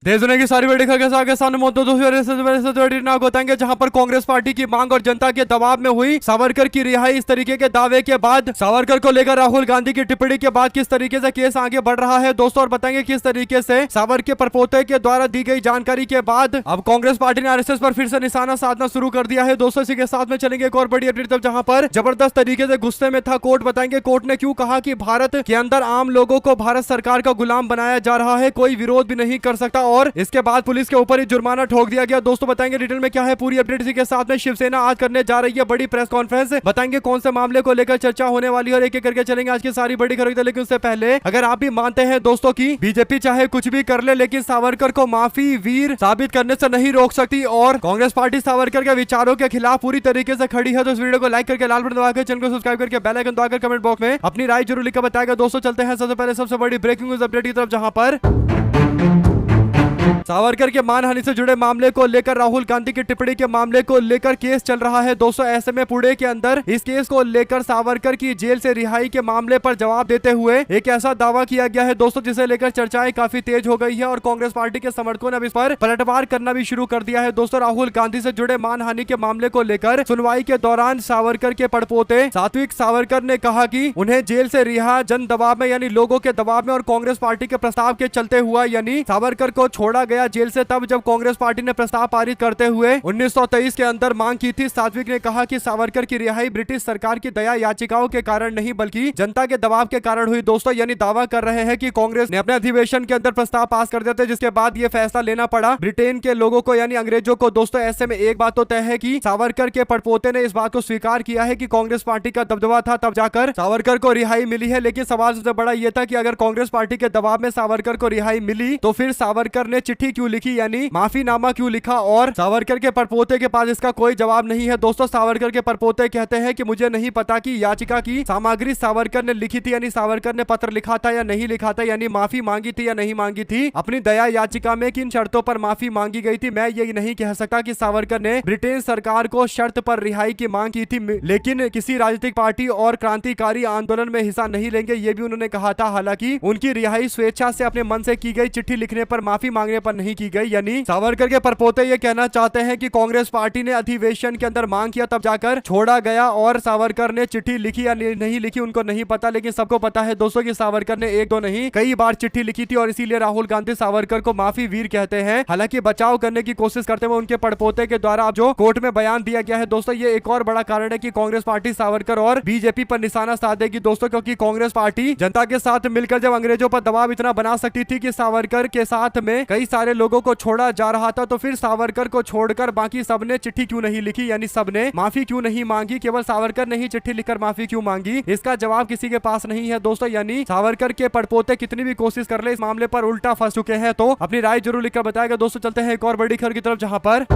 देश दुनिया की सारी बड़ी खबर के सामने बताएंगे, जहां पर कांग्रेस पार्टी की मांग और जनता के दबाव में हुई सावरकर की रिहाई। इस तरीके के दावे के बाद सावरकर को लेकर राहुल गांधी की टिप्पणी के बाद किस तरीके से केस आगे बढ़ रहा है दोस्तों, और बताएंगे किस तरीके से सावरकर के परपोते के द्वारा दी गई जानकारी के बाद अब कांग्रेस पार्टी ने आरएसएस पर फिर से निशाना साधना शुरू कर दिया है दोस्तों। इसी के साथ में चलेंगे एक और बड़ी अपडेट तब, जहां पर जबरदस्त तरीके से गुस्से में था कोर्ट। बताएंगे कोर्ट ने क्यों कहा कि भारत के अंदर आम लोगों को भारत सरकार का गुलाम बनाया जा रहा है, कोई विरोध भी नहीं कर सकता, और इसके बाद पुलिस के ऊपर ही जुर्माना ठोक दिया गया दोस्तों। बताएंगे डिटेल में क्या है पूरी अपडेट। इसी के साथ में शिवसेना आज करने जा रही है बड़ी प्रेस कॉन्फ्रेंस। बताएंगे कौन से मामले को लेकर चर्चा होने वाली है और एक एक करके चलेंगे आज की सारी बड़ी खबरें। लेकिन उससे पहले अगर आप भी मानते हैं दोस्तों की बीजेपी चाहे कुछ भी कर ले, लेकिन सावरकर को माफी वीर साबित करने से नहीं रोक सकती और कांग्रेस पार्टी सावरकर के विचारों के खिलाफ पूरी तरीके से खड़ी है, तो इस वीडियो को लाइक करके लाल बटन दबाकर चैनल को सब्सक्राइब करके बेल आइकन दबाकर कमेंट बॉक्स में अपनी राय जरूर लिखकर बताएगा दोस्तों। चलते हैं सबसे पहले सबसे बड़ी ब्रेकिंग न्यूज अपडेट की तरफ, जहां पर सावरकर के मानहानि से जुड़े मामले को लेकर राहुल गांधी की टिप्पणी के मामले को लेकर केस चल रहा है दोस्तों। ऐसे में पुणे के अंदर इस केस को लेकर सावरकर की जेल से रिहाई के मामले पर जवाब देते हुए एक ऐसा दावा किया गया है दोस्तों, जिसे लेकर चर्चाएं काफी तेज हो गई है और कांग्रेस पार्टी के समर्थकों ने अब इस पर पलटवार करना भी शुरू कर दिया है दोस्तों। राहुल गांधी से जुड़े मानहानि के मामले को लेकर सुनवाई के दौरान सावरकर के पड़पोते सात्विक सावरकर ने कहा कि उन्हें जेल से रिहा जन दबाव में यानी लोगों के दबाव में और कांग्रेस पार्टी के प्रस्ताव के चलते हुआ, यानी सावरकर को छोड़ा गया जेल से तब जब कांग्रेस पार्टी ने प्रस्ताव पारित करते हुए 1923 के अंदर मांग की थी। सात्विक ने कहा कि सावरकर की रिहाई ब्रिटिश सरकार की दया याचिकाओं के कारण नहीं बल्कि जनता के दबाव के कारण हुई दोस्तों। यानी दावा कर रहे हैं कि कांग्रेस ने अपने अधिवेशन के अंदर प्रस्ताव पास कर दिया था, जिसके बाद ये फैसला लेना पड़ा ब्रिटेन के लोगों को यानी अंग्रेजों को दोस्तों। ऐसे में एक बात तो तय है कि सावरकर के पड़पोते ने इस बात को स्वीकार किया है कि कांग्रेस पार्टी का दबदबा था, तब जाकर सावरकर को रिहाई मिली है। लेकिन सवाल सबसे बड़ा यह था कि अगर कांग्रेस पार्टी के दबाव में सावरकर को रिहाई मिली तो फिर सावरकर ने चिट्ठी क्यों लिखी यानी माफीनामा क्यों लिखा, और सावरकर के परपोते के पास इसका कोई जवाब नहीं है दोस्तों। सावरकर के परपोते कहते हैं कि मुझे नहीं पता कि याचिका की सामग्री सावरकर ने लिखी थी यानी सावरकर ने पत्र लिखा था या नहीं लिखा था, यानी माफी मांगी थी या नहीं मांगी थी, अपनी दया याचिका में किन शर्तों पर माफी मांगी गई थी। मैं ये नहीं कह सकता कि सावरकर ने ब्रिटेन सरकार को शर्त पर रिहाई की मांग की थी, लेकिन किसी राजनीतिक पार्टी और क्रांतिकारी आंदोलन में हिस्सा नहीं लेंगे ये भी उन्होंने कहा था। हालांकि उनकी रिहाई स्वेच्छा से अपने मन से की गई, चिट्ठी लिखने पर माफी मांगने पर नहीं की गई। यानी सावरकर के परपोते ये कहना चाहते हैं कि कांग्रेस पार्टी ने अधिवेशन के अंदर मांग किया तब जाकर छोड़ा गया और सावरकर ने चिट्ठी लिखी या नहीं लिखी उनको नहीं पता, लेकिन सबको पता है दोस्तों कि सावरकर ने एक दो नहीं कई बार चिट्ठी लिखी थी और इसीलिए राहुल गांधी सावरकर को माफी वीर कहते हैं। हालांकि बचाव करने की कोशिश करते हुए उनके पड़पोते के द्वारा अब जो कोर्ट में बयान दिया गया है दोस्तों, ये एक और बड़ा कारण है कि कांग्रेस पार्टी सावरकर और बीजेपी पर निशाना साधेगी दोस्तों, क्योंकि कांग्रेस पार्टी जनता के साथ मिलकर जब अंग्रेजों पर दबाव इतना बना सकती थी कि सावरकर के साथ में कई सारे लोगों को छोड़ा जा रहा था, तो फिर सावरकर को छोड़कर बाकी सबने चिट्ठी क्यों नहीं लिखी, यानी सबने माफी क्यों नहीं मांगी, केवल सावरकर ने ही चिट्ठी लिखकर माफी क्यों मांगी, इसका जवाब किसी के पास नहीं है दोस्तों। यानी सावरकर के पड़पोते कितनी भी कोशिश कर ले इस मामले पर उल्टा फंस चुके हैं, तो अपनी राय जरूर लिखकर बताएगा दोस्तों। चलते हैं एक और बड़ी खबर की तरफ, जहां पर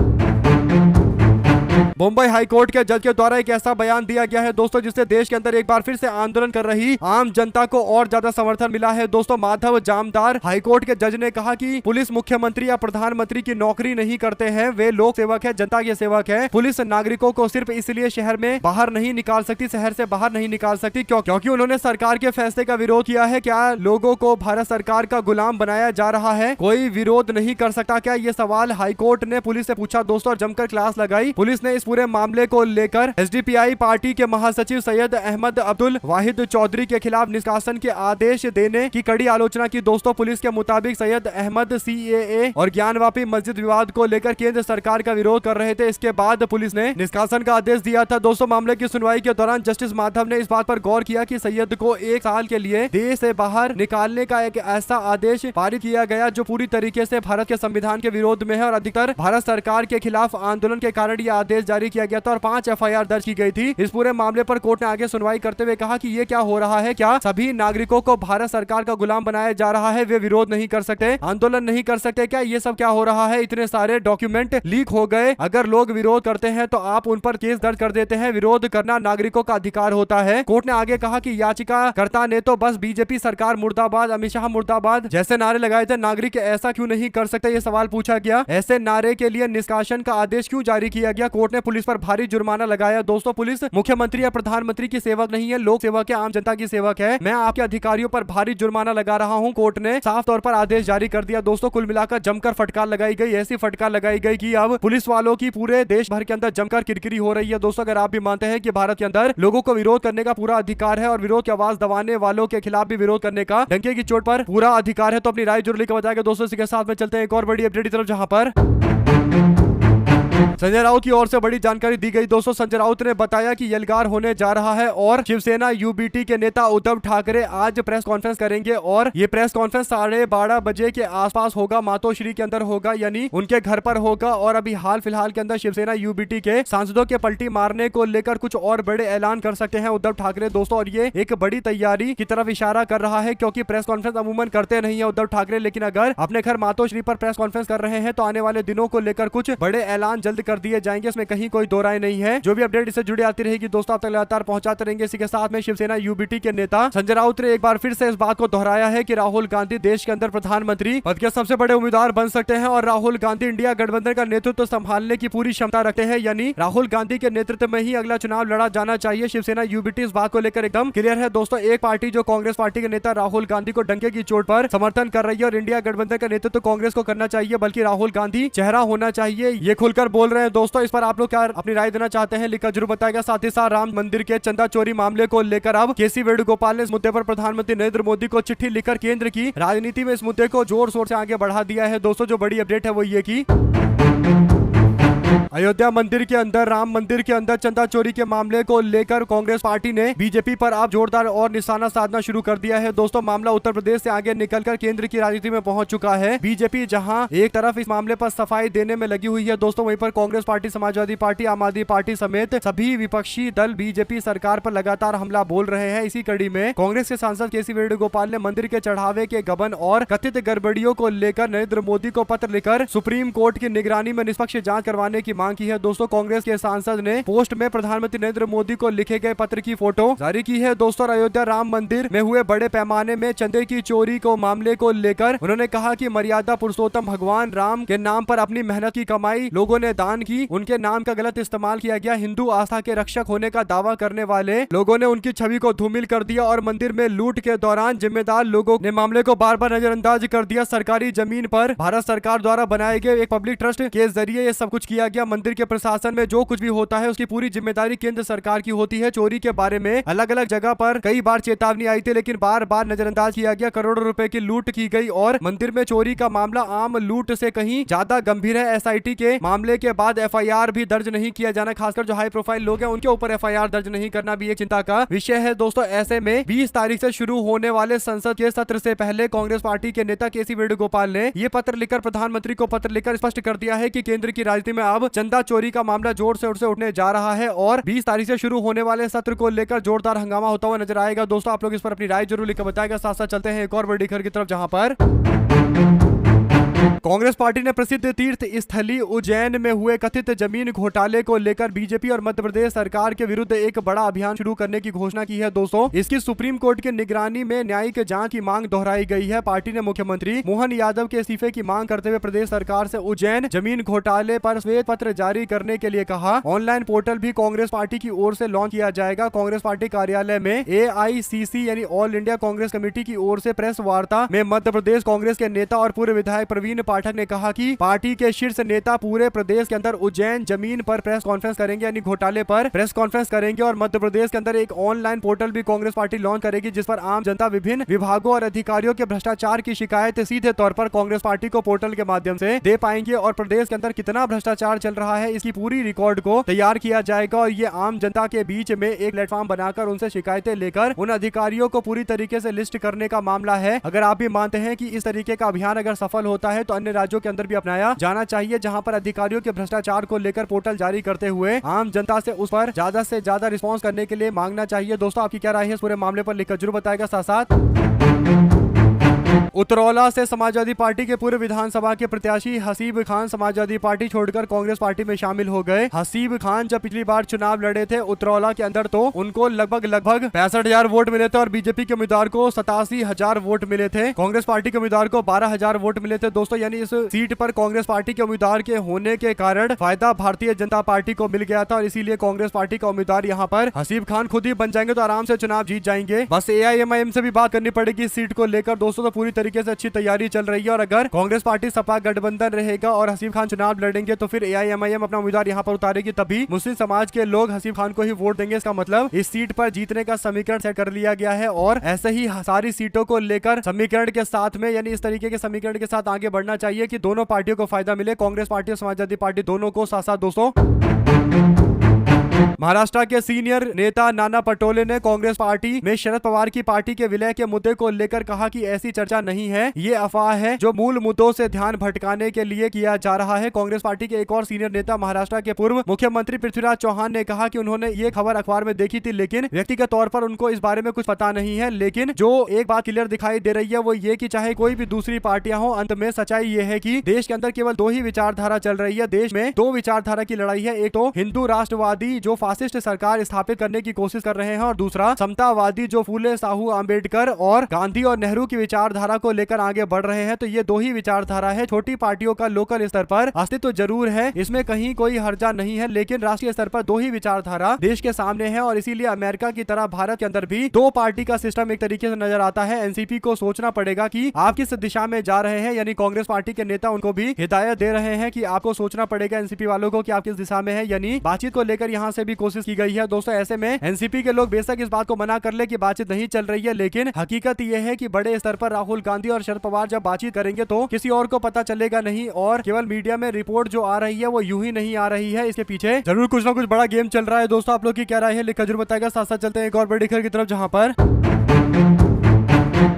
मुंबई हाईकोर्ट के जज के द्वारा एक ऐसा बयान दिया गया है दोस्तों, जिससे देश के अंदर एक बार फिर से आंदोलन कर रही आम जनता को और ज्यादा समर्थन मिला है दोस्तों। माधव जामदार हाईकोर्ट के जज ने कहा कि पुलिस मुख्यमंत्री या प्रधानमंत्री की नौकरी नहीं करते हैं, वे लोक सेवक है, जनता के सेवक है। पुलिस नागरिकों को सिर्फ इसलिए शहर में बाहर नहीं निकाल सकती, शहर से बाहर नहीं निकाल सकती क्योंकि उन्होंने सरकार के फैसले का विरोध किया है। क्या लोगों को भारत सरकार का गुलाम बनाया जा रहा है, कोई विरोध नहीं कर सकता क्या, ये सवाल हाईकोर्ट ने पुलिस से पूछा दोस्तों और जमकर क्लास लगाई। पुलिस ने इस पूरे मामले को लेकर एसडीपीआई पार्टी के महासचिव सैयद अहमद अब्दुल वाहिद चौधरी के खिलाफ निष्कासन के आदेश देने की कड़ी आलोचना की दोस्तों। पुलिस के मुताबिक सैयद अहमद सीएए और ज्ञानवापी मस्जिद विवाद को लेकर केंद्र सरकार का विरोध कर रहे थे। इसके बाद पुलिस ने निष्कासन का आदेश दिया था दोस्तों। मामले की सुनवाई के दौरान जस्टिस माधव ने इस बात पर गौर किया कि सैयद को 1 साल के लिए देश से बाहर निकालने का एक ऐसा आदेश पारित किया गया जो पूरी तरीके से भारत के संविधान के विरोध में है और अधिकतर भारत सरकार के खिलाफ आंदोलन के कारण यह आदेश जारी किया गया था और 5 एफआईआर दर्ज की गई थी। इस पूरे मामले पर कोर्ट ने आगे सुनवाई करते हुए कहा कि ये क्या हो रहा है, क्या सभी नागरिकों को भारत सरकार का गुलाम बनाया जा रहा है, वे विरोध नहीं कर सकते, आंदोलन नहीं कर सकते क्या, ये सब क्या हो रहा है। इतने सारे डॉक्यूमेंट लीक हो गए, अगर लोग विरोध करते हैं तो आप उन पर केस दर्ज कर देते हैं, विरोध करना नागरिकों का अधिकार होता है। कोर्ट ने आगे कहा कि याचिकाकर्ता ने तो बस बीजेपी सरकार मुर्दाबाद, अमित शाह मुर्दाबाद जैसे नारे लगाए थे, नागरिक ऐसा क्यों नहीं कर सकते, ये सवाल पूछा गया। ऐसे नारे के लिए निष्कासन का आदेश क्यों जारी किया गया। कोर्ट ने पुलिस पर भारी जुर्माना लगाया। दोस्तों पुलिस मुख्यमंत्री या प्रधानमंत्री की सेवक नहीं है, लोक सेवक है, आम जनता की सेवक है। मैं आपके अधिकारियों पर भारी जुर्माना लगा रहा हूं। कोर्ट ने साफ तौर पर आदेश जारी कर दिया। दोस्तों कुल मिलाकर जमकर फटकार लगाई गई, ऐसी फटकार लगाई गई कि अब पुलिस वालों की पूरे देश भर के अंदर जमकर किरकिरी हो रही है। दोस्तों अगर आप भी मानते हैं कि भारत के अंदर लोगों को विरोध करने का पूरा अधिकार है और विरोध की आवाज दबाने वालों के खिलाफ भी विरोध करने का डंके की चोट पर पूरा अधिकार है, तो अपनी राय जरूर लिखकर बताएगा। दोस्तों इसी के साथ में चलते हैं एक और बड़ी अपडेट की तरफ, जहां पर संजय राउत की ओर से बड़ी जानकारी दी गई। दोस्तों संजय राउत ने बताया कि यलगार होने जा रहा है और शिवसेना यूबीटी के नेता उद्धव ठाकरे आज प्रेस कॉन्फ्रेंस करेंगे और ये प्रेस कॉन्फ्रेंस 12:30 बजे के आसपास होगा, मातोश्री के अंदर होगा, यानी उनके घर पर होगा। और अभी हाल फिलहाल के अंदर शिवसेना यूबीटी के सांसदों के पलटी मारने को लेकर कुछ और बड़े ऐलान कर सकते हैं उद्धव ठाकरे। दोस्तों और ये एक बड़ी तैयारी की तरफ इशारा कर रहा है, क्योंकि प्रेस कॉन्फ्रेंस अमूमन करते नहीं है उद्धव ठाकरे, लेकिन अगर अपने घर मातोश्री पर प्रेस कॉन्फ्रेंस कर रहे हैं तो आने वाले दिनों को लेकर कुछ बड़े ऐलान जल्द कर दिए जाएंगे, इसमें कहीं कोई दो राय नहीं है। जो भी अपडेट इससे जुड़ी आती रहेगी दोस्तों आप तक लगातार पहुंचाते रहेंगे। इसी के साथ में शिवसेना यूबीटी के नेता संजय राउत ने एक बार फिर से इस बात को दोहराया है कि राहुल गांधी देश के अंदर प्रधानमंत्री पद के सबसे बड़े उम्मीदवार बन सकते हैं और राहुल गांधी इंडिया गठबंधन का नेतृत्व संभालने की पूरी क्षमता रखते हैं, यानी राहुल गांधी के नेतृत्व में ही अगला चुनाव लड़ा जाना चाहिए। शिवसेना यूबीटी इस बात को लेकर एकदम क्लियर है। दोस्तों एक पार्टी जो कांग्रेस पार्टी के नेता राहुल गांधी को डंके की चोट पर समर्थन कर रही है और इंडिया गठबंधन का नेतृत्व कांग्रेस को करना चाहिए, बल्कि राहुल गांधी चेहरा होना चाहिए, ये खुलकर बोल रहे हैं। दोस्तों इस पर आप लोग क्या अपनी राय देना चाहते हैं लिखकर जरूर बताएगा। साथ ही साथ राम मंदिर के चंदा चोरी मामले को लेकर अब केसी वेणुगोपाल ने इस मुद्दे पर प्रधानमंत्री नरेंद्र मोदी को चिट्ठी लिखकर केंद्र की राजनीति में इस मुद्दे को जोर शोर से आगे बढ़ा दिया है। दोस्तों जो बड़ी अपडेट है वो ये की अयोध्या मंदिर के अंदर, राम मंदिर के अंदर चंदा चोरी के मामले को लेकर कांग्रेस पार्टी ने बीजेपी पर अब जोरदार और निशाना साधना शुरू कर दिया है। दोस्तों मामला उत्तर प्रदेश से आगे निकलकर केंद्र की राजनीति में पहुंच चुका है। बीजेपी जहां एक तरफ इस मामले पर सफाई देने में लगी हुई है दोस्तों, वहीं पर कांग्रेस पार्टी, समाजवादी पार्टी, आम आदमी पार्टी समेत सभी विपक्षी दल बीजेपी सरकार पर लगातार हमला बोल रहे हैं। इसी कड़ी में कांग्रेस के सांसद केसी वेणुगोपाल ने मंदिर के चढ़ावे के गबन और कथित गड़बड़ियों को लेकर नरेंद्र मोदी को पत्र लिखकर सुप्रीम कोर्ट की निगरानी में निष्पक्ष जांच करवाने की मांग की है। दोस्तों कांग्रेस के सांसद ने पोस्ट में प्रधानमंत्री नरेंद्र मोदी को लिखे गए पत्र की फोटो जारी की है। दोस्तों अयोध्या राम मंदिर में हुए बड़े पैमाने में चंदे की चोरी को मामले को लेकर उन्होंने कहा कि मर्यादा पुरुषोत्तम भगवान राम के नाम पर अपनी मेहनत की कमाई लोगों ने दान की, उनके नाम का गलत इस्तेमाल किया गया। हिंदू आस्था के रक्षक होने का दावा करने वाले लोगों ने उनकी छवि को धूमिल कर दिया और मंदिर में लूट के दौरान जिम्मेदार लोगों ने मामले को बार बार नजरअंदाज कर दिया। सरकारी जमीन पर भारत सरकार द्वारा बनाए गए एक पब्लिक ट्रस्ट के जरिए ये सब कुछ किया गया। मंदिर के प्रशासन में जो कुछ भी होता है उसकी पूरी जिम्मेदारी केंद्र सरकार की होती है। चोरी के बारे में अलग अलग जगह पर कई बार चेतावनी आई थी, लेकिन बार बार नजरअंदाज किया गया। करोड़ों रुपए की लूट की गई और मंदिर में चोरी का मामला आम लूट से कहीं ज्यादा गंभीर है। एसआईटी के मामले के बाद एफआईआर भी दर्ज नहीं किया जाना, खासकर जो हाई प्रोफाइल लोग हैं उनके ऊपर एफआईआर दर्ज नहीं करना भी एक चिंता का विषय है। दोस्तों ऐसे में 20 तारीख से शुरू होने वाले संसद के सत्र से पहले कांग्रेस पार्टी के नेता केसी वेणुगोपाल ने ये पत्र लिखकर प्रधानमंत्री को पत्र लिखकर स्पष्ट कर दिया है कि केंद्र की राजनीति में अब चंदा चोरी का मामला जोर से उठने जा रहा है और 20 तारीख से शुरू होने वाले सत्र को लेकर जोरदार हंगामा होता हुआ नजर आएगा। दोस्तों आप लोग इस पर अपनी राय जरूर लिखकर बताएगा। साथ साथ चलते हैं एक और बड़ी खबर की तरफ, जहां पर कांग्रेस पार्टी ने प्रसिद्ध तीर्थ स्थली उज्जैन में हुए कथित जमीन घोटाले को लेकर बीजेपी और मध्य प्रदेश सरकार के विरुद्ध एक बड़ा अभियान शुरू करने की घोषणा की है। दोस्तों इसकी सुप्रीम कोर्ट की निगरानी में न्यायिक जांच की मांग दोहराई गई है। पार्टी ने मुख्यमंत्री मोहन यादव के इस्तीफे की मांग करते हुए प्रदेश सरकार से उज्जैन जमीन घोटाले पर श्वेत पत्र जारी करने के लिए कहा। ऑनलाइन पोर्टल भी कांग्रेस पार्टी की ओर से लॉन्च किया जाएगा। कांग्रेस पार्टी कार्यालय में AICC यानी ऑल इंडिया कांग्रेस कमेटी की ओर से प्रेस वार्ता में मध्य प्रदेश कांग्रेस के नेता और पूर्व विधायक प्रवीण पाठक ने कहा कि पार्टी के शीर्ष नेता पूरे प्रदेश के अंदर उज्जैन जमीन पर प्रेस कॉन्फ्रेंस करेंगे, यानी घोटाले पर प्रेस कॉन्फ्रेंस करेंगे और मध्य प्रदेश के अंदर एक ऑनलाइन पोर्टल भी कांग्रेस पार्टी लॉन्च करेगी, जिस पर आम जनता विभिन्न विभागों और अधिकारियों के भ्रष्टाचार की शिकायत सीधे तौर पर कांग्रेस पार्टी को पोर्टल के माध्यम से दे पाएंगे और प्रदेश के अंदर कितना भ्रष्टाचार चल रहा है इसकी पूरी रिकॉर्ड को तैयार किया जाएगा और ये आम जनता के बीच में एक प्लेटफॉर्म बनाकर उनसे शिकायतें लेकर उन अधिकारियों को पूरी तरीके से लिस्ट करने का मामला है। अगर आप भी मानते हैं कि इस तरीके का अभियान अगर सफल होता है तो अन्य राज्यों के अंदर भी अपनाया जाना चाहिए, जहां पर अधिकारियों के भ्रष्टाचार को लेकर पोर्टल जारी करते हुए आम जनता से उस पर ज्यादा से ज्यादा रिस्पॉन्स करने के लिए मांगना चाहिए। दोस्तों आपकी क्या राय है इस पूरे मामले पर लिखकर जरूर बताएगा। साथ साथ उतरौला से समाजवादी पार्टी के पूर्व विधानसभा के प्रत्याशी हसीब खान समाजवादी पार्टी छोड़कर कांग्रेस पार्टी में शामिल हो गए। हसीब खान जब पिछली बार चुनाव लड़े थे उतरौला के अंदर तो उनको लगभग 65,000 वोट मिले थे और बीजेपी के उम्मीदवार को 87,000 वोट मिले थे। कांग्रेस पार्टी के उम्मीदवार को 12,000 वोट मिले थे दोस्तों। यानी इस सीट पर कांग्रेस पार्टी के उम्मीदवार के होने के कारण फायदा भारतीय जनता पार्टी को मिल गया था और इसीलिए कांग्रेस पार्टी का उम्मीदवार यहाँ पर हसीब खान खुद ही बन जाएंगे तो आराम से चुनाव जीत जाएंगे। बस AIMIM से भी बात करनी पड़ेगी इस सीट को लेकर दोस्तों। तो पूरी तरीके से अच्छी तैयारी चल रही है और अगर कांग्रेस पार्टी सपा गठबंधन रहेगा और हसीब खान चुनाव लड़ेंगे तो फिर AIMIM अपना उम्मीदवार यहाँ पर उतारेगी, तभी मुस्लिम समाज के लोग हसीब खान को ही वोट देंगे। इसका मतलब इस सीट पर जीतने का समीकरण सेट कर लिया गया है और ऐसे ही सारी सीटों को लेकर समीकरण के साथ में यानी इस तरीके के समीकरण के साथ आगे बढ़ना चाहिए कि दोनों पार्टियों को फायदा मिले, कांग्रेस पार्टी और समाजवादी पार्टी दोनों को साथ साथ दोस्तों। महाराष्ट्र के सीनियर नेता नाना पटोले ने कांग्रेस पार्टी में शरद पवार की पार्टी के विलय के मुद्दे को लेकर कहा कि ऐसी चर्चा नहीं है, ये अफवाह है जो मूल मुद्दों से ध्यान भटकाने के लिए किया जा रहा है। कांग्रेस पार्टी के एक और सीनियर नेता महाराष्ट्र के पूर्व मुख्यमंत्री पृथ्वीराज चौहान ने कहा कि उन्होंने ये खबर अखबार में देखी थी लेकिन व्यक्तिगत तौर पर उनको इस बारे में कुछ पता नहीं है। लेकिन जो एक बात क्लियर दिखाई दे रही है वो ये कि चाहे कोई भी दूसरी पार्टियां हो, अंत में सच्चाई ये है कि देश के अंदर केवल दो ही विचारधारा चल रही है। देश में दो विचारधारा की लड़ाई है, एक तो हिंदू राष्ट्रवादी जो फासिस्ट सरकार स्थापित करने की कोशिश कर रहे हैं और दूसरा समतावादी जो फूले साहू आंबेडकर और गांधी और नेहरू की विचारधारा को लेकर आगे बढ़ रहे हैं। तो ये दो ही विचारधारा है। छोटी पार्टियों का लोकल स्तर पर अस्तित्व जरूर है, इसमें कहीं कोई हर्जा नहीं है, लेकिन राष्ट्रीय स्तर पर दो ही विचारधारा देश के सामने है और इसीलिए अमेरिका की तरह भारत के अंदर भी दो पार्टी का सिस्टम एक तरीके से नजर आता है। एनसीपी को सोचना पड़ेगा कि आप किस दिशा में जा रहे हैं, यानी कांग्रेस पार्टी के नेता उनको भी हिदायत दे रहे हैं कि आपको सोचना पड़ेगा एनसीपी वालों को कि आप किस दिशा में है, यानी बातचीत को लेकर यहाँ से भी कोशिश की गई है दोस्तों। ऐसे में एनसीपी के लोग बेशक इस बात को मना कर ले कि बातचीत नहीं चल रही है, लेकिन हकीकत यह है कि बड़े स्तर पर राहुल गांधी और शरद पवार जब बातचीत करेंगे तो किसी और को पता चलेगा नहीं और केवल मीडिया में रिपोर्ट जो आ रही है वो यूं ही नहीं आ रही है, इसके पीछे जरूर कुछ ना कुछ बड़ा गेम चल रहा है दोस्तों। आप लोग की क्या राय है लिखकर जरूर बताएगा। साथ साथ चलते हैं एक और बड़ी खबर की तरफ जहां पर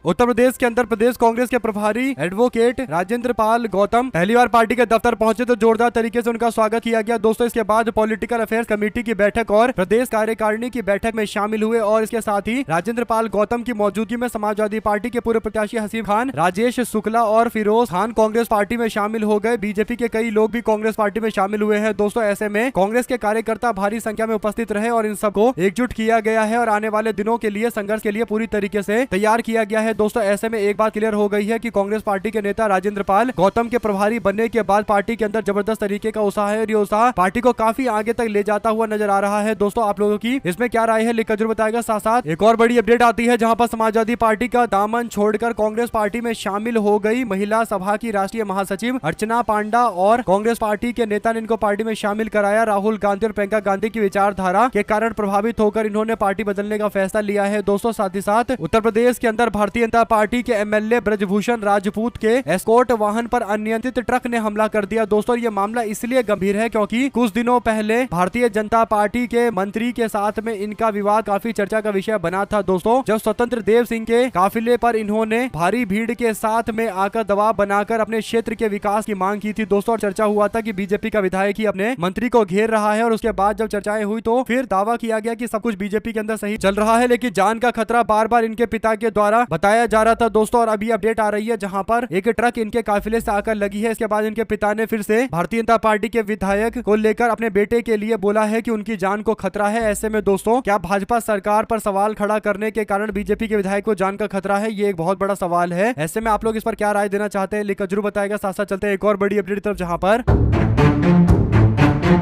उत्तर प्रदेश के अंदर प्रदेश कांग्रेस के प्रभारी एडवोकेट राजेंद्र पाल गौतम पहली बार पार्टी के दफ्तर पहुंचे तो जोरदार तरीके से उनका स्वागत किया गया दोस्तों। इसके बाद पॉलिटिकल अफेयर्स कमेटी की बैठक और प्रदेश कार्यकारिणी की बैठक में शामिल हुए और इसके साथ ही राजेंद्र पाल गौतम की मौजूदगी में समाजवादी पार्टी के पूर्व प्रत्याशी हसीब खान, राजेश शुक्ला और फिरोज खान कांग्रेस पार्टी में शामिल हो गए। बीजेपी के कई लोग भी कांग्रेस पार्टी में शामिल हुए हैं दोस्तों। ऐसे में कांग्रेस के कार्यकर्ता भारी संख्या में उपस्थित रहे और इन सबको एकजुट किया गया है और आने वाले दिनों के लिए संघर्ष के लिए पूरी तरीके से तैयार किया गया है दोस्तों। ऐसे में एक बात क्लियर हो गई है कि कांग्रेस पार्टी के नेता राजेंद्र पाल गौतम के प्रभारी बनने के बाद पार्टी के अंदर जबरदस्त तरीके का उत्साह है और ये उत्साह पार्टी को काफी आगे तक ले जाता हुआ नजर आ रहा है दोस्तों। आप लोगों की इसमें क्या राय है लिखकर जरूर बताएगा। साथ साथ एक और बड़ी अपडेट आती है जहां पर समाजवादी पार्टी का दामन छोड़कर कांग्रेस पार्टी में शामिल हो गई महिला सभा की राष्ट्रीय महासचिव अर्चना पांडा और कांग्रेस पार्टी के नेता ने इनको पार्टी में शामिल कराया। राहुल गांधी और प्रियंका गांधी की विचारधारा के कारण प्रभावित होकर इन्होंने पार्टी बदलने का फैसला लिया है दोस्तों। साथ ही साथ उत्तर प्रदेश के अंदर भारतीय जनता पार्टी के एमएलए ब्रजभूषण राजपूत के एस्कॉर्ट वाहन पर अनियंत्रित ट्रक ने हमला कर दिया दोस्तों। ये मामला इसलिए गंभीर है क्योंकि कुछ दिनों पहले भारतीय जनता पार्टी के मंत्री के साथ में इनका विवाद काफी चर्चा का विषय बना था दोस्तों। जब स्वतंत्र देव सिंह के काफिले पर इन्होंने भारी भीड़ के साथ में आकर दबाव बनाकर अपने क्षेत्र के विकास की मांग की थी दोस्तों और चर्चा हुआ था कि बीजेपी का विधायक ही अपने मंत्री को घेर रहा है और उसके बाद जब चर्चाएं हुई तो फिर दावा किया गया कि सब कुछ बीजेपी के अंदर सही चल रहा है, लेकिन जान का खतरा बार बार इनके पिता के द्वारा बताया जा रहा था दोस्तों। और अभी अपडेट आ रही है जहां पर एक ट्रक इनके काफिले से आकर लगी है। इसके बाद इनके पिता ने फिर से भारतीय जनता पार्टी के विधायक को लेकर अपने बेटे के लिए बोला है कि उनकी जान को खतरा है। ऐसे में दोस्तों क्या भाजपा सरकार पर सवाल खड़ा करने के कारण बीजेपी के विधायक को जान का खतरा है? ये एक बहुत बड़ा सवाल है। ऐसे में आप लोग इस पर क्या राय देना चाहते हैं लिखकर जरूर बताएगा। साथ साथ चलते हैं एक और बड़ी अपडेट तरफ जहां पर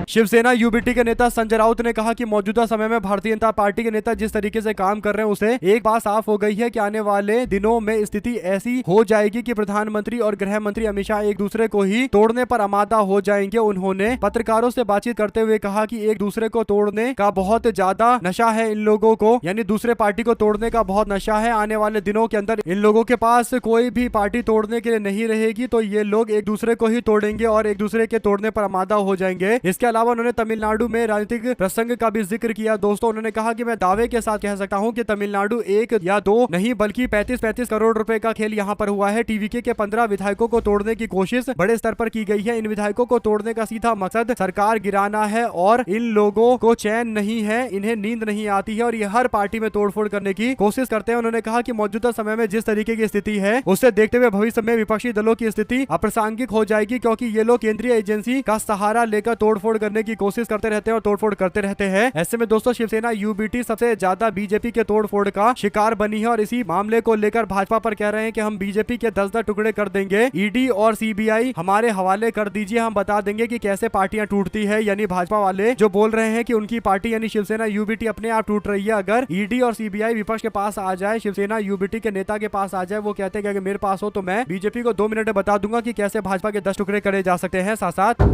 शिवसेना यूबीटी के नेता संजय राउत ने कहा कि मौजूदा समय में भारतीय जनता पार्टी के नेता जिस तरीके से काम कर रहे हैं उसे एक बात साफ हो गई है कि आने वाले दिनों में स्थिति ऐसी हो जाएगी कि प्रधानमंत्री और गृह मंत्री अमित शाह एक दूसरे को ही तोड़ने पर आमादा हो जाएंगे। उन्होंने पत्रकारों से बातचीत करते हुए कहा कि एक दूसरे को तोड़ने का बहुत ज्यादा नशा है इन लोगों को, यानी दूसरे पार्टी को तोड़ने का बहुत नशा है। आने वाले दिनों के अंदर इन लोगों के पास कोई भी पार्टी तोड़ने के लिए नहीं रहेगी, तो ये लोग एक दूसरे को ही तोड़ेंगे और एक दूसरे के तोड़ने पर आमादा हो जाएंगे। इसके अलावा उन्होंने तमिलनाडु में राजनीतिक प्रसंग का भी जिक्र किया। दोस्तों उन्होंने कहा कि मैं दावे के साथ कह सकता हूं कि तमिलनाडु एक या दो नहीं बल्कि 35-35 करोड़ रुपए का खेल यहां पर हुआ है। टीवीके के 15 विधायकों को तोड़ने की कोशिश बड़े स्तर पर की गई है। इन विधायकों को तोड़ने का सीधा मकसद सरकार गिराना है और इन लोगों को चैन नहीं है, इन्हें नींद नहीं आती है और ये हर पार्टी में तोड़फोड़ करने की कोशिश करते हैं। उन्होंने कहा कि मौजूदा समय में जिस तरीके की स्थिति है उसे देखते हुए भविष्य में विपक्षी दलों की स्थिति अप्रासंगिक हो जाएगी, क्योंकि ये लोग केंद्रीय एजेंसी का सहारा लेकर तोड़फोड़ करने की कोशिश करते रहते हैं और तोड़फोड़ करते रहते हैं। ऐसे में दोस्तों शिवसेना यूबीटी सबसे ज्यादा बीजेपी के तोड़फोड़ का शिकार बनी है और इसी मामले को लेकर भाजपा पर कह रहे हैं कि हम बीजेपी के 10 टुकड़े कर देंगे, ईडी और सीबीआई हमारे हवाले कर दीजिए, हम बता देंगे कि कैसे पार्टियां टूटती है। यानी भाजपा वाले जो बोल रहे हैं कि उनकी पार्टी यानी शिवसेना यूबीटी अपने आप टूट रही है। अगर ईडी और सीबीआई विपक्ष के पास आ जाए, शिवसेना यूबीटी के नेता के पास आ जाए, वो कहते हैं कि मेरे पास हो तो मैं बीजेपी को 2 मिनट में बता दूंगा कि कैसे भाजपा के 10 टुकड़े करे जा सकते हैं। साथ साथ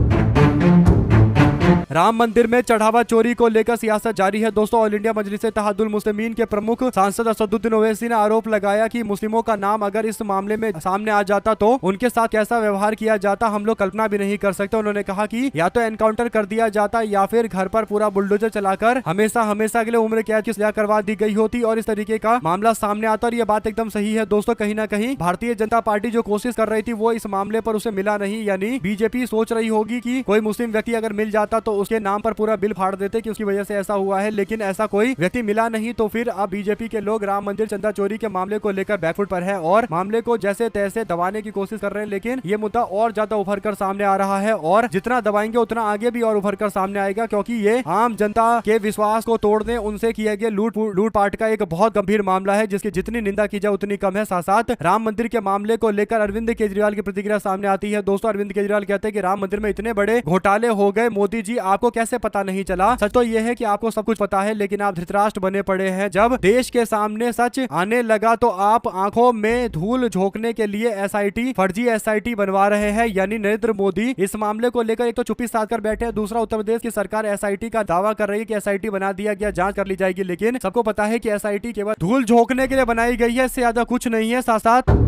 राम मंदिर में चढ़ावा चोरी को लेकर सियासत जारी है। दोस्तों ऑल इंडिया मजलिस इत्तेहादुल मुस्लिमीन के प्रमुख सांसद असदुद्दीन ओवैसी ने आरोप लगाया कि मुस्लिमों का नाम अगर इस मामले में सामने आ जाता तो उनके साथ कैसा व्यवहार किया जाता हम लोग कल्पना भी नहीं कर सकते। उन्होंने कहा कि या तो एनकाउंटर कर दिया जाता या फिर घर पर पूरा बुलडोजर चलाकर हमेशा हमेशा के लिए उम्र कैद की सजा करवा दी गई होती और इस तरीके का मामला सामने आता। और ये बात एकदम सही है दोस्तों। कहीं ना कहीं भारतीय जनता पार्टी जो कोशिश कर रही थी वो इस मामले पर उसे मिला नहीं। यानी बीजेपी सोच रही होगी कि कोई मुस्लिम व्यक्ति अगर मिल जाता तो उसके नाम पर पूरा बिल फाड़ देते कि उसकी वजह से ऐसा हुआ है, लेकिन ऐसा कोई व्यक्ति मिला नहीं। तो फिर अब बीजेपी के लोग राम मंदिर चंदा चोरी के मामले को लेकर बैकफुट पर है और मामले को जैसे तैसे दबाने की कोशिश कर रहे हैं, लेकिन ये मुद्दा और ज्यादा उभर कर सामने आ रहा है और जितना दबाएंगे उतना आगे भी और उभर कर सामने आएगा, क्योंकि ये आम जनता के विश्वास को तोड़ने उनसे किए गए लूटपाट का एक बहुत गंभीर मामला है जिसकी जितनी निंदा की जाए उतनी कम है। साथ साथ राम मंदिर के मामले को लेकर अरविंद केजरीवाल की प्रतिक्रिया सामने आती है। दोस्तों अरविंद केजरीवाल कहते हैं कि राम मंदिर में इतने बड़े घोटाले हो गए, मोदी जी आपको कैसे पता नहीं चला। सच तो यह है कि आपको सब कुछ पता है, लेकिन आप धृतराष्ट्र बने पड़े हैं। जब देश के सामने सच आने लगा तो आप आंखों में धूल झोंकने के लिए एसआईटी, फर्जी एसआईटी बनवा रहे हैं। यानी नरेंद्र मोदी इस मामले को लेकर एक तो चुप्पी साध कर बैठे हैं, दूसरा उत्तर प्रदेश की सरकार एसआईटी का दावा कर रही है कि एसआईटी बना दिया गया, जांच कर ली जाएगी, लेकिन सबको पता है कि एसआईटी केवल धूल झोंकने के लिए बनाई गई है, इससे ज्यादा कुछ नहीं है। साथ साथ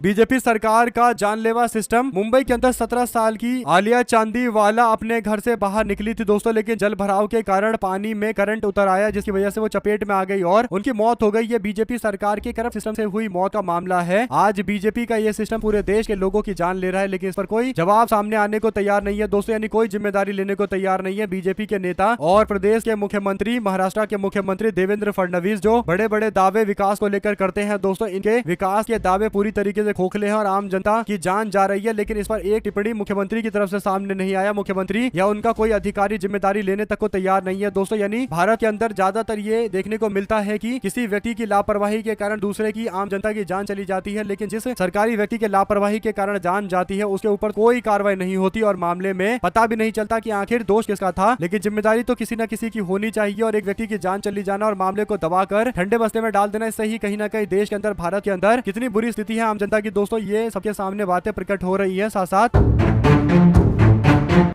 बीजेपी सरकार का जानलेवा सिस्टम। मुंबई के अंदर 17 साल की आलिया चांदीवाला अपने घर से बाहर निकली थी दोस्तों, लेकिन जल भराव के कारण पानी में करंट उतर आया जिसकी वजह से वो चपेट में आ गई और उनकी मौत हो गई। ये बीजेपी सरकार के करप्ट सिस्टम से हुई मौत का मामला है। आज बीजेपी का ये सिस्टम पूरे देश के लोगों की जान ले रहा है, लेकिन इस पर कोई जवाब सामने आने को तैयार नहीं है दोस्तों। यानी कोई जिम्मेदारी लेने को तैयार नहीं है बीजेपी के नेता और प्रदेश के मुख्यमंत्री, महाराष्ट्र के मुख्यमंत्री देवेंद्र फडणवीस, जो बड़े बड़े दावे विकास को लेकर करते हैं दोस्तों। इनके विकास के दावे पूरी तरीके से खोखले हैं और आम जनता की जान जा रही है, लेकिन इस पर एक टिप्पणी मुख्यमंत्री की तरफ से सामने नहीं आया। मुख्यमंत्री या उनका कोई अधिकारी जिम्मेदारी लेने तक को तैयार नहीं है दोस्तों। यानी भारत के अंदर ज्यादातर ये देखने को मिलता है कि किसी व्यक्ति की लापरवाही के कारण दूसरे की, आम जनता की जान चली जाती है, लेकिन जिस सरकारी व्यक्ति के लापरवाही के कारण जान जाती है उसके ऊपर कोई कार्रवाई नहीं होती और मामले में पता भी नहीं चलता कि आखिर दोष किसका था। लेकिन जिम्मेदारी तो किसी न किसी की होनी चाहिए और एक व्यक्ति की जान चली जाना और मामले को दबाकर ठंडे बस्ते में डाल देना, इससे ही कहीं ना कहीं देश के अंदर, भारत के अंदर कितनी बुरी स्थिति है आम जनता की दोस्तों, ये सबके सामने बातें प्रकट हो रही है। साथ साथ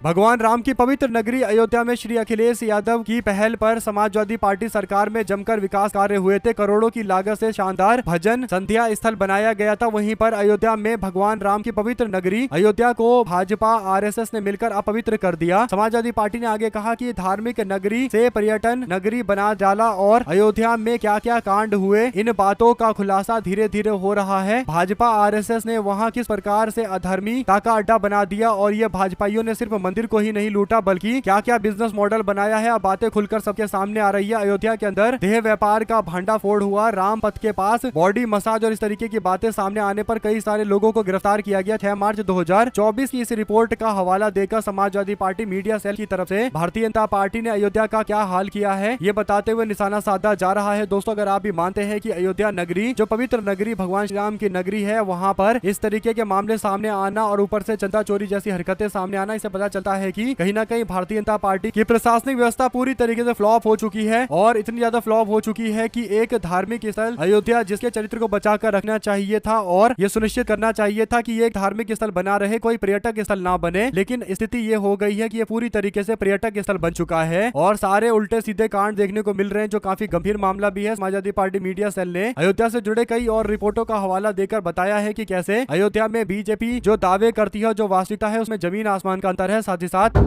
भगवान राम की पवित्र नगरी अयोध्या में श्री अखिलेश यादव की पहल पर समाजवादी पार्टी सरकार में जमकर विकास कार्य हुए थे। करोड़ों की लागत से शानदार भजन संध्या स्थल बनाया गया था। वहीं पर अयोध्या में भगवान राम की पवित्र नगरी अयोध्या को भाजपा आरएसएस ने मिलकर अपवित्र कर दिया। समाजवादी पार्टी ने आगे कहा कि धार्मिक नगरी से पर्यटन नगरी बना डाला और अयोध्या में क्या क्या कांड हुए, इन बातों का खुलासा धीरे धीरे हो रहा है। भाजपा आरएसएस ने वहां किस प्रकार से अधर्मिता का अड्डा बना दिया और ये भाजपाइयों ने सिर्फ मंदिर को ही नहीं लूटा बल्कि क्या क्या बिजनेस मॉडल बनाया है। अब बातें खुलकर सबके सामने आ रही है। अयोध्या के अंदर देह व्यापार का भांडाफोड़ हुआ, राम पथ के पास बॉडी मसाज और इस तरीके की बातें सामने आने पर कई सारे लोगों को गिरफ्तार किया गया। 6 मार्च 2024 की इस रिपोर्ट का हवाला देकर समाजवादी पार्टी मीडिया सेल की तरफ से भारतीय जनता पार्टी ने अयोध्या का क्या हाल किया है ये बताते हुए निशाना साधा जा रहा है। दोस्तों अगर आप भी मानते हैं कि अयोध्या नगरी जो पवित्र नगरी भगवान श्री राम की नगरी है, वहां पर इस तरीके के मामले सामने आना और ऊपर से चंदा चोरी जैसी हरकतें सामने आना, इससे पता चलता है कि कहीं ना कहीं भारतीय जनता पार्टी की प्रशासनिक व्यवस्था पूरी तरीके से फ्लॉप हो चुकी है और इतनी ज्यादा फ्लॉप हो चुकी है कि एक धार्मिक स्थल अयोध्या जिसके चरित्र को बचाकर रखना चाहिए था और ये सुनिश्चित करना चाहिए था कि ये एक धार्मिक स्थल बना रहे, कोई पर्यटक स्थल ना बने, लेकिन स्थिति ये हो गई है कि ये पूरी तरीके से पर्यटक स्थल बन चुका है और सारे उल्टे सीधे कांड देखने को मिल रहे हैं जो काफी गंभीर मामला भी है। समाजवादी पार्टी मीडिया सेल ने अयोध्या से जुड़े कई और रिपोर्टों का हवाला देकर बताया है कि कैसे अयोध्या में बीजेपी जो दावे करती है, जो वास्तविकता है उसमें जमीन आसमान का अंतर बेहतर है। साथ ही साथ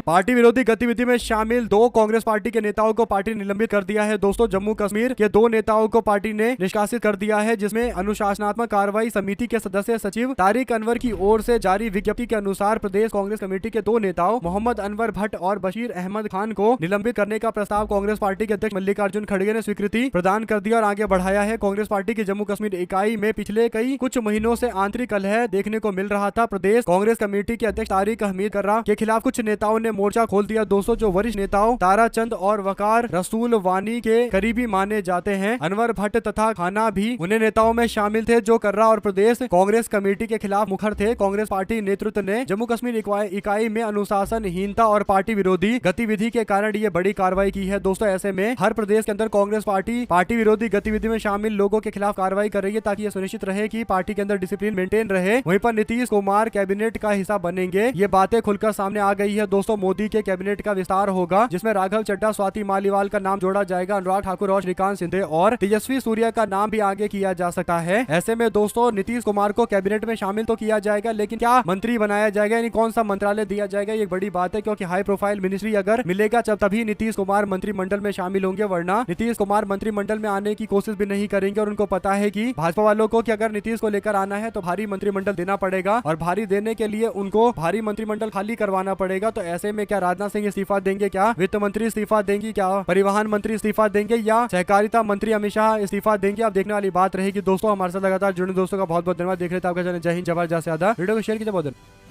पार्टी विरोधी गतिविधि में शामिल 2 कांग्रेस पार्टी के नेताओं को पार्टी ने निलंबित कर दिया है। दोस्तों, जम्मू कश्मीर के 2 नेताओं को पार्टी ने निष्कासित कर दिया है, जिसमें अनुशासनात्मक कार्रवाई समिति के सदस्य सचिव तारिक अनवर की ओर से जारी विज्ञप्ति के अनुसार प्रदेश कांग्रेस कमेटी के 2 नेताओं मोहम्मद अनवर भट्ट और बशीर अहमद खान को निलंबित करने का प्रस्ताव कांग्रेस पार्टी के अध्यक्ष मल्लिकार्जुन खड़गे ने स्वीकृति प्रदान कर दिया और आगे बढ़ाया है। कांग्रेस पार्टी की जम्मू कश्मीर इकाई में पिछले कुछ महीनों से आंतरिक कलह देखने को मिल रहा था। प्रदेश कांग्रेस कमेटी के अध्यक्ष तारिक अहमद कर्रा के खिलाफ कुछ नेताओं ने मोर्चा खोल दिया। दोस्तों, जो वरिष्ठ नेताओं ताराचंद और वकार रसूल वानी के करीबी माने जाते हैं, अनवर भट्ट तथा खाना भी उन्हें नेताओं में शामिल थे जो कर्रा और प्रदेश कांग्रेस कमेटी के खिलाफ मुखर थे। कांग्रेस पार्टी नेतृत्व ने जम्मू कश्मीर इकाई में अनुशासनहीनता और पार्टी विरोधी गतिविधि के कारण ये बड़ी कार्रवाई की है। दोस्तों, ऐसे में हर प्रदेश के अंदर कांग्रेस पार्टी विरोधी गतिविधि में शामिल लोगों के खिलाफ कार्रवाई कर रही है, ताकि यह सुनिश्चित रहे कि पार्टी के अंदर डिसिप्लिन मेंटेन रहे। वहीं पर नीतीश कुमार कैबिनेट का हिस्सा बनेंगे, ये बातें खुलकर सामने आ गई है। दोस्तों, मोदी के कैबिनेट का विस्तार होगा, जिसमें राघव चड्ढा, स्वाति मालीवाल का नाम जोड़ा जाएगा, अनुराग ठाकुर और श्रीकांत सिंधे और तेजस्वी सूर्या का नाम भी आगे किया जा सकता है। ऐसे में दोस्तों, नीतीश कुमार को कैबिनेट में शामिल तो किया जाएगा, लेकिन क्या मंत्री बनाया जाएगा, यानी कौन सा मंत्रालय दिया जाएगा, ये बड़ी बात है, क्योंकि हाई प्रोफाइल मिनिस्ट्री अगर मिलेगा तभी नीतीश कुमार मंत्रिमंडल में शामिल होंगे, वरना नीतीश कुमार मंत्रिमंडल में आने की कोशिश भी नहीं करेंगे। और उनको पता है कि भाजपा वालों को कि अगर नीतीश को लेकर आना है तो भारी मंत्रिमंडल देना पड़ेगा, और भारी देने के लिए उनको भारी मंत्रिमंडल खाली करवाना पड़ेगा। तो ऐसे में क्या राजनाथ सिंह इस्तीफा देंगे, क्या वित्त मंत्री इस्तीफा देंगी, क्या परिवहन मंत्री इस्तीफा देंगे, या सहकारिता मंत्री अमित शाह इस्तीफा देंगे, अब देखने वाली बात रहेगी। दोस्तों, हमारे साथ लगातार जुड़े दोस्तों का बहुत बहुत धन्यवाद। देख रहे थे आपका चैनल जय हिंद जय भारत, ज्यादा वीडियो को शेयर कीजिए। बहुत